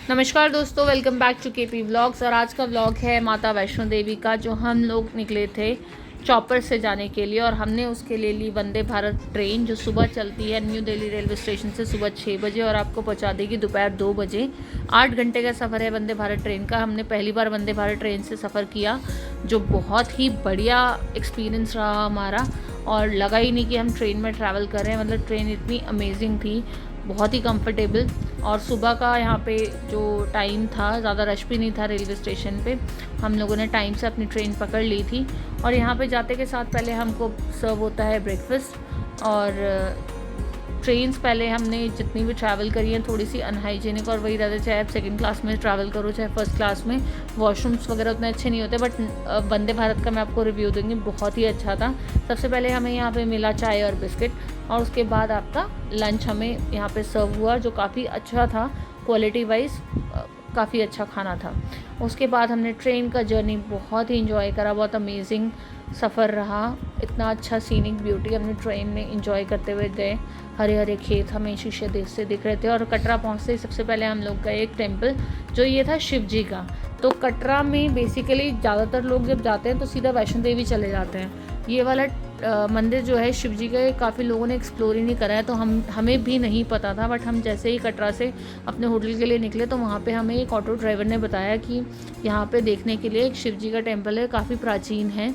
नमस्कार दोस्तों, welcome back to KP vlogs. और आज का व्लॉग है माता वैष्णो देवी का, जो हम लोग निकले थे चॉपर से जाने के लिए। और हमने उसके लिए ली वंदे भारत ट्रेन, जो सुबह चलती है न्यू दिल्ली रेलवे स्टेशन से सुबह 6 बजे और आपको पहुंचा देगी दोपहर 2 बजे। 8 घंटे का सफ़र है वंदे भारत ट्रेन का। हमने पहली बार वंदे भारत ट्रेन से सफ़र किया, जो बहुत ही बढ़िया एक्सपीरियंस रहा हमारा। और लगा ही नहीं कि हम ट्रेन में ट्रैवल कर रहे हैं, मतलब ट्रेन इतनी अमेजिंग थी, बहुत ही कंफर्टेबल। और सुबह का यहाँ पे जो टाइम था, ज़्यादा रश भी नहीं था रेलवे स्टेशन पे। हम लोगों ने टाइम से अपनी ट्रेन पकड़ ली थी। और यहाँ पे जाते के साथ पहले हमको सर्व होता है ब्रेकफास्ट। और ट्रेन्स पहले हमने जितनी भी ट्रैवल करी हैं थोड़ी सी अनहाइजीनिक और वही रहते, चाहे आप सेकंड क्लास में ट्रैवल करो चाहे फर्स्ट क्लास में। वॉशरूम्स वगैरह उतने अच्छे नहीं होते, बट वंदे भारत का मैं आपको रिव्यू दूंगी, बहुत ही अच्छा था। सबसे पहले हमें यहाँ पे मिला चाय और बिस्किट, और उसके बाद आपका लंच हमें यहाँ पे सर्व हुआ, जो काफ़ी अच्छा था, क्वालिटी वाइज काफ़ी अच्छा खाना था। उसके बाद हमने ट्रेन का जर्नी बहुत ही इंजॉय करा, बहुत अमेजिंग सफ़र रहा। इतना अच्छा सीनिक ब्यूटी हमने ट्रेन में इंजॉय करते हुए गए। हरे हरे खेत हमें शीशे से दिख रहे थे। और कटरा पहुँचते ही सबसे पहले हम लोग गए एक टेम्पल, जो ये था शिव जी का। तो कटरा में बेसिकली ज़्यादातर लोग जब जाते हैं तो सीधा वैष्णो देवी चले जाते हैं। ये वाला मंदिर जो है शिव जी का, काफ़ी लोगों ने एक्सप्लोर ही नहीं करा है, तो हमें भी नहीं पता था। बट हम जैसे ही कटरा से अपने होटल के लिए निकले तो वहाँ पे हमें एक ऑटो ड्राइवर ने बताया कि यहाँ पे देखने के लिए एक शिव जी का टेम्पल है, काफ़ी प्राचीन है।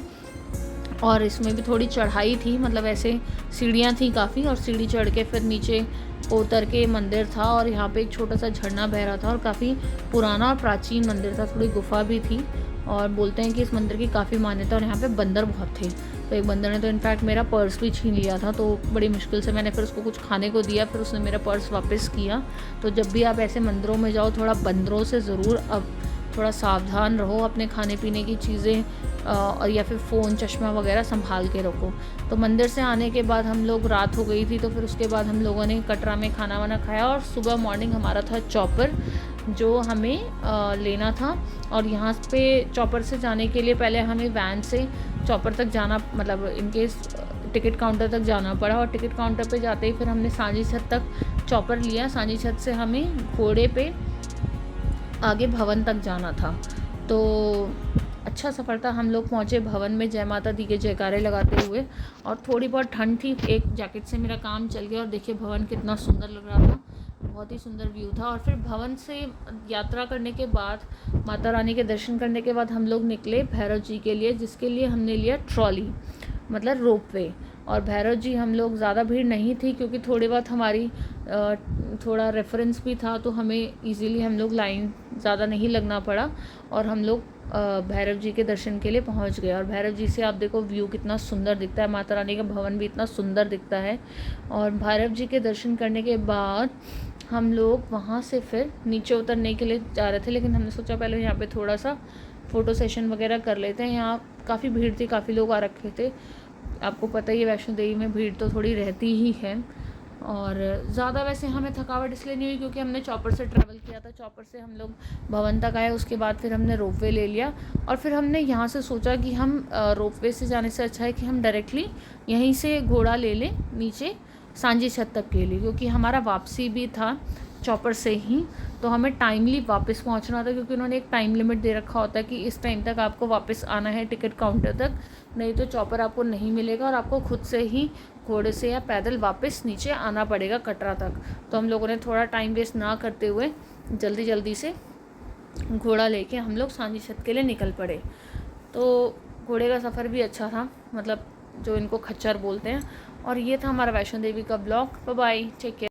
और इसमें भी थोड़ी चढ़ाई थी, मतलब ऐसे सीढ़ियाँ थी काफ़ी, और सीढ़ी चढ़ के फिर नीचे उतर के मंदिर था। और यहाँ पे एक छोटा सा झरना बह रहा था, और काफ़ी पुराना और प्राचीन मंदिर था, थोड़ी गुफा भी थी। और बोलते हैं कि इस मंदिर की काफ़ी मान्यता, और यहाँ पे बंदर बहुत थे। तो एक बंदर ने तो इनफैक्ट मेरा पर्स भी छीन लिया था, तो बड़ी मुश्किल से मैंने फिर उसको कुछ खाने को दिया, फिर उसने मेरा पर्स वापस किया। तो जब भी आप ऐसे मंदिरों में जाओ, थोड़ा बंदरों से ज़रूर अब थोड़ा सावधान रहो, अपने खाने पीने की चीज़ें और या फिर फ़ोन चश्मा वगैरह संभाल के रखो। तो मंदिर से आने के बाद हम लोग, रात हो गई थी, तो फिर उसके बाद हम लोगों ने कटरा में खाना वाना खाया। और सुबह मॉर्निंग हमारा था चॉपर, जो हमें लेना था। और यहाँ पे चॉपर से जाने के लिए पहले हमें वैन से चॉपर तक जाना, मतलब इनकेस टिकट काउंटर तक जाना पड़ा। और टिकट काउंटर पे जाते ही फिर हमने सांझी छत तक चॉपर लिया। सांझी छत से हमें घोड़े पे आगे भवन तक जाना था। तो अच्छा सफ़र था। हम लोग पहुँचे भवन में जय माता दी के जयकारे लगाते हुए। और थोड़ी बहुत ठंड थी, एक जैकेट से मेरा काम चल गया। और देखिए भवन कितना सुंदर लग रहा था, बहुत ही सुंदर व्यू था। और फिर भवन से यात्रा करने के बाद, माता रानी के दर्शन करने के बाद, हम लोग निकले भैरव जी के लिए, जिसके लिए हमने लिया ट्रॉली, मतलब रोपवे। और भैरव जी हम लोग, ज़्यादा भीड़ नहीं थी क्योंकि थोड़ी बहुत हमारी थोड़ा रेफरेंस भी था, तो हमें इजीली हम लोग लाइन ज़्यादा नहीं लगना पड़ा। और हम लोग भैरव जी के दर्शन के लिए पहुंच गए। और भैरव जी से आप देखो व्यू कितना सुंदर दिखता है, माता रानी का भवन भी इतना सुंदर दिखता है। और भैरव जी के दर्शन करने के बाद हम लोग वहाँ से फिर नीचे उतरने के लिए जा रहे थे, लेकिन हमने सोचा पहले यहाँ पे थोड़ा सा फ़ोटो सेशन वगैरह कर लेते हैं। यहाँ काफ़ी भीड़ थी, काफ़ी लोग आ रखे थे। आपको पता ही है वैष्णो देवी में भीड़ तो थोड़ी रहती ही है। और ज़्यादा वैसे हमें थकावट इसलिए नहीं हुई क्योंकि हमने चॉपर से ट्रैवल किया था। चॉपर से हम लोग भवन तक आए, उसके बाद फिर हमने रोपवे ले लिया। और फिर हमने यहाँ से सोचा कि हम रोपवे से जाने से अच्छा है कि हम डायरेक्टली यहीं से घोड़ा ले लें नीचे सांझी छत तक के लिए, क्योंकि हमारा वापसी भी था चॉपर से ही, तो हमें टाइमली वापस पहुंचना था। क्योंकि उन्होंने एक टाइम लिमिट दे रखा होता है कि इस टाइम तक आपको वापस आना है टिकट काउंटर तक, नहीं तो चॉपर आपको नहीं मिलेगा और आपको खुद से ही घोड़े से या पैदल वापस नीचे आना पड़ेगा कटरा तक। तो हम लोगों ने थोड़ा टाइम वेस्ट ना करते हुए जल्दी जल्दी से घोड़ा लेके हम लोग सांझी छत के लिए निकल पड़े। तो घोड़े का सफ़र भी अच्छा था, मतलब जो इनको खच्चर बोलते हैं। और ये था हमारा वैष्णो देवी का blog. Bye bye, take care.